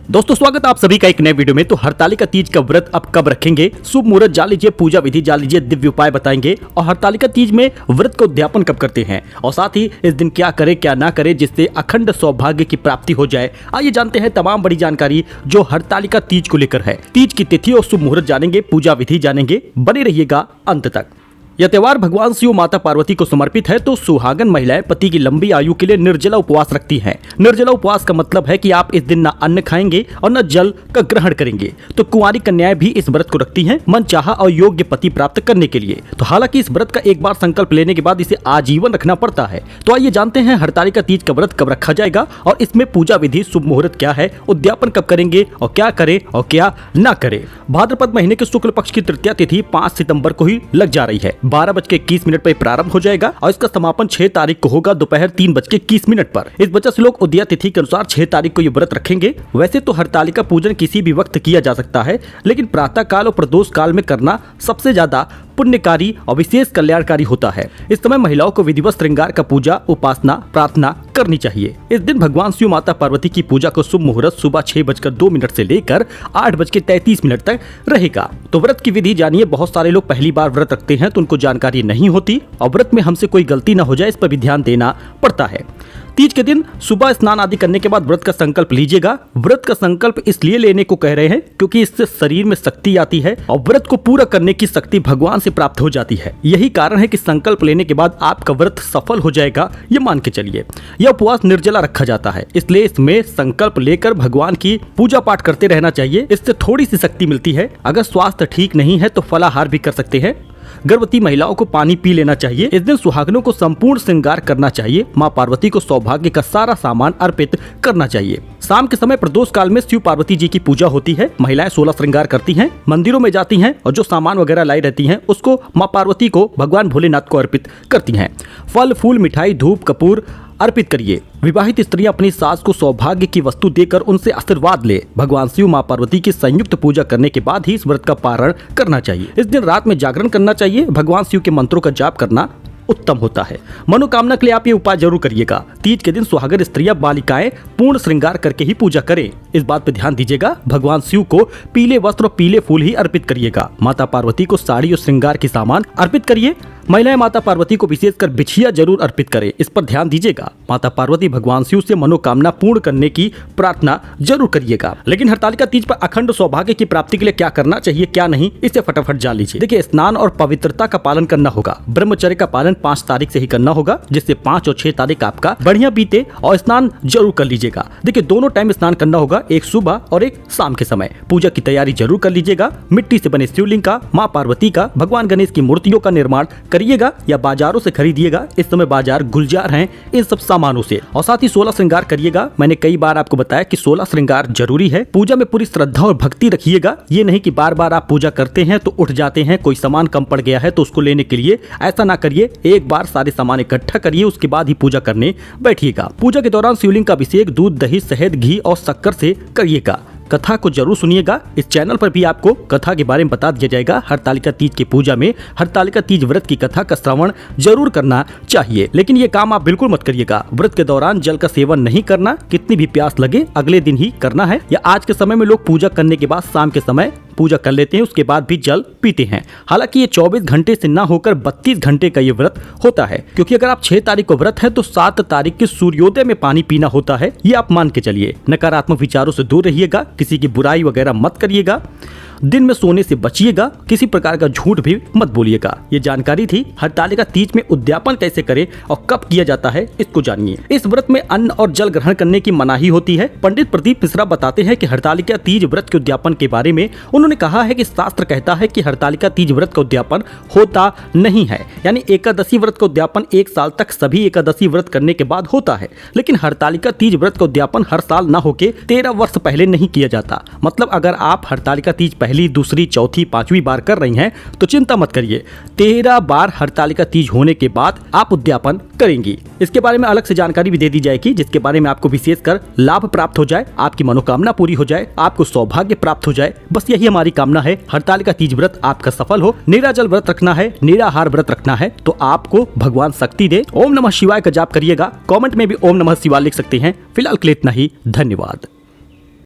दोस्तों स्वागत है आप सभी का एक नए वीडियो में। तो हरतालिका तीज का व्रत अब कब रखेंगे, शुभ मुहूर्त जान लीजिए, पूजा विधि जान लीजिए, दिव्य उपाय बताएंगे और हरतालिका तीज में व्रत का उद्यापन कब करते हैं और साथ ही इस दिन क्या करें क्या ना करें जिससे अखंड सौभाग्य की प्राप्ति हो जाए। आइए जानते हैं तमाम बड़ी जानकारी जो हरतालिका तीज को लेकर है। तीज की तिथि और शुभ मुहूर्त जानेंगे, पूजा विधि जानेंगे, बने रहिएगा अंत तक। यह त्योहार भगवान शिव माता पार्वती को समर्पित है। तो सुहागन महिलाएं पति की लंबी आयु के लिए निर्जला उपवास रखती हैं। निर्जला उपवास का मतलब है कि आप इस दिन न अन्न खाएंगे और न जल का ग्रहण करेंगे। तो कुंवारी कन्याएं भी इस व्रत को रखती हैं मनचाहा और योग्य पति प्राप्त करने के लिए। तो हालांकि इस व्रत का एक बार संकल्प लेने के बाद इसे आजीवन रखना पड़ता है। तो आइए जानते हैं हरतालिका तीज का व्रत कब रखा जाएगा और इसमें पूजा विधि, शुभ मुहूर्त क्या है, उद्यापन कब करेंगे और क्या करें और क्या न करें। भाद्रपद महीने के शुक्ल पक्ष की तृतीया तिथि 5 सितंबर को ही लग जा रही है। 12:21 पर प्रारंभ हो जाएगा और इसका समापन 6 तारीख को होगा दोपहर 3:21 पर। इस वजह से लोग उदया तिथि के अनुसार 6 तारीख को ये व्रत रखेंगे। वैसे तो हरतालिका पूजन किसी भी वक्त किया जा सकता है, लेकिन प्रातः काल और प्रदोष काल में करना सबसे ज्यादा पुण्यकारी और विशेष कल्याणकारी होता है। इस समय महिलाओं को विधिवत श्रृंगार का पूजा, उपासना, प्रार्थना करनी चाहिए। इस दिन भगवान शिव माता पार्वती की पूजा को शुभ मुहूर्त सुबह 6:02 से लेकर 8:33 तक रहेगा। तो व्रत की विधि जानिए। बहुत सारे लोग पहली बार व्रत रखते हैं तो उनको जानकारी नहीं होती और व्रत में हमसे कोई गलती न हो जाए इस पर भी ध्यान देना पड़ता है। तीज के दिन सुबह स्नान आदि करने के बाद व्रत का संकल्प लीजिएगा। व्रत का संकल्प इसलिए लेने को कह रहे हैं क्योंकि इससे शरीर में शक्ति आती है और व्रत को पूरा करने की शक्ति भगवान से प्राप्त हो जाती है। यही कारण है कि संकल्प लेने के बाद आपका व्रत सफल हो जाएगा, ये मान के चलिए। यह उपवास निर्जला रखा जाता है, इसलिए इसमें संकल्प लेकर भगवान की पूजा पाठ करते रहना चाहिए। इससे थोड़ी सी शक्ति मिलती है। अगर स्वास्थ्य ठीक नहीं है तो फलाहार भी कर सकते हैं। गर्भवती महिलाओं को पानी पी लेना चाहिए। इस दिन सुहागनों को संपूर्ण श्रृंगार करना चाहिए। मां पार्वती को सौभाग्य का सारा सामान अर्पित करना चाहिए। शाम के समय प्रदोष काल में शिव पार्वती जी की पूजा होती है। महिलाएं 16 श्रृंगार करती हैं, मंदिरों में जाती हैं और जो सामान वगैरह लाई रहती हैं उसको मां पार्वती को भगवान भोलेनाथ को अर्पित करती हैं। फल, फूल, मिठाई, धूप, कपूर अर्पित करिए। विवाहित स्त्रियां अपनी सास को सौभाग्य की वस्तु देकर उनसे आशीर्वाद ले। भगवान शिव मां पार्वती की संयुक्त पूजा करने के बाद ही इस व्रत का पारण करना चाहिए। इस दिन रात में जागरण करना चाहिए। भगवान शिव के मंत्रों का जाप करना उत्तम होता है। मनोकामना के लिए आप ये उपाय जरूर करिएगा। तीज के दिन सुहागर स्त्रियां, बालिकाएं पूर्ण श्रृंगार करके ही पूजा करें। इस बात पर ध्यान दीजिएगा। भगवान शिव को पीले वस्त्र और पीले फूल ही अर्पित करिएगा। माता पार्वती को साड़ी और श्रृंगार के सामान अर्पित करिए। महिलाएं माता पार्वती को विशेषकर बिछिया जरूर अर्पित करें, इस पर ध्यान दीजिएगा। माता पार्वती भगवान शिव से मनोकामना पूर्ण करने की प्रार्थना जरूर करिएगा। लेकिन हरतालिका तीज पर अखंड सौभाग्य की प्राप्ति के लिए क्या करना चाहिए क्या नहीं, इसे फटाफट जान लीजिए। देखिए, स्नान और पवित्रता का पालन करना होगा। ब्रह्मचर्य का पालन 5 तारीख से ही करना होगा, जिससे 5 और 6 तारीख आपका बढ़िया बीते और स्नान जरूर कर लीजिएगा। देखिए, दोनों टाइम स्नान करना होगा, एक सुबह और एक शाम के समय। पूजा की तैयारी जरूर कर लीजिएगा। मिट्टी से बने शिवलिंग का, माँ पार्वती का, भगवान गणेश की मूर्तियों का निर्माण करिएगा या बाजारों से खरीदिएगा। इस समय बाजार गुलजार हैं इन सब सामानों से। और साथ ही 16 श्रृंगार करिएगा। मैंने कई बार आपको बताया कि 16 श्रृंगार जरूरी है। पूजा में पूरी श्रद्धा और भक्ति रखिएगा। ये नहीं कि बार बार आप पूजा करते हैं तो उठ जाते हैं, कोई सामान कम पड़ गया है तो उसको लेने के लिए, ऐसा ना करिए। एक बार सारे सामान इकट्ठा करिए, उसके बाद ही पूजा करने बैठिएगा। पूजा के दौरान शिवलिंग का अभिषेक दूध, दही, शहद, घी और शक्कर से करिएगा। कथा को जरूर सुनिएगा। इस चैनल पर भी आपको कथा के बारे में बता दिया जाएगा। हरतालिका तीज की पूजा में हरतालिका तीज व्रत की कथा का श्रवण जरूर करना चाहिए। लेकिन ये काम आप बिल्कुल मत करिएगा। व्रत के दौरान जल का सेवन नहीं करना। कितनी भी प्यास लगे अगले दिन ही करना है। या आज के समय में लोग पूजा करने के बाद शाम के समय पूजा कर लेते हैं, उसके बाद भी जल पीते हैं। हालांकि ये 24 घंटे से ना होकर 32 घंटे का ये व्रत होता है, क्योंकि अगर आप 6 तारीख को व्रत है तो 7 तारीख के सूर्योदय में पानी पीना होता है। ये आप मान के चलिए। नकारात्मक विचारों से दूर रहिएगा। किसी की बुराई वगैरह मत करिएगा। दिन में सोने से बचिएगा। किसी प्रकार का झूठ भी मत बोलिएगा। ये जानकारी थी। हरतालिका तीज में उद्यापन कैसे करें और कब किया जाता है, इसको जानिए। इस व्रत में अन्न और जल ग्रहण करने की मनाही होती है। पंडित प्रदीप मिश्रा बताते हैं कि हरतालिका तीज व्रत के उद्यापन के बारे में उन्होंने कहा है कि शास्त्र कहता है कि हरतालिका तीज व्रत का उद्यापन होता नहीं है। यानी एकादशी व्रत का उद्यापन 1 साल तक सभी एकादशी व्रत करने के बाद होता है, लेकिन हरतालिका तीज व्रत का उद्यापन हर साल न होके 13 वर्ष पहले नहीं किया जाता। मतलब अगर आप हरतालिका तीज पहली, दूसरी, चौथी, 5वीं बार कर रही हैं तो चिंता मत करिए। 13 बार हरतालिका तीज होने के बाद आप उद्यापन करेंगी। इसके बारे में अलग से जानकारी भी दे दी जाएगी, जिसके बारे में आपको विशेषकर लाभ प्राप्त हो जाए, आपकी मनोकामना पूरी हो जाए, आपको सौभाग्य प्राप्त हो जाए। बस यही हमारी कामना है। हरतालिका तीज व्रत आपका सफल हो। निराजल व्रत रखना है, निराहार व्रत रखना है तो आपको भगवान शक्ति दे। ओम नमः शिवाय का जाप करिएगा। कमेंट में भी ओम नमः शिवाय लिख सकते हैं। फिलहाल के लिए इतना ही। धन्यवाद।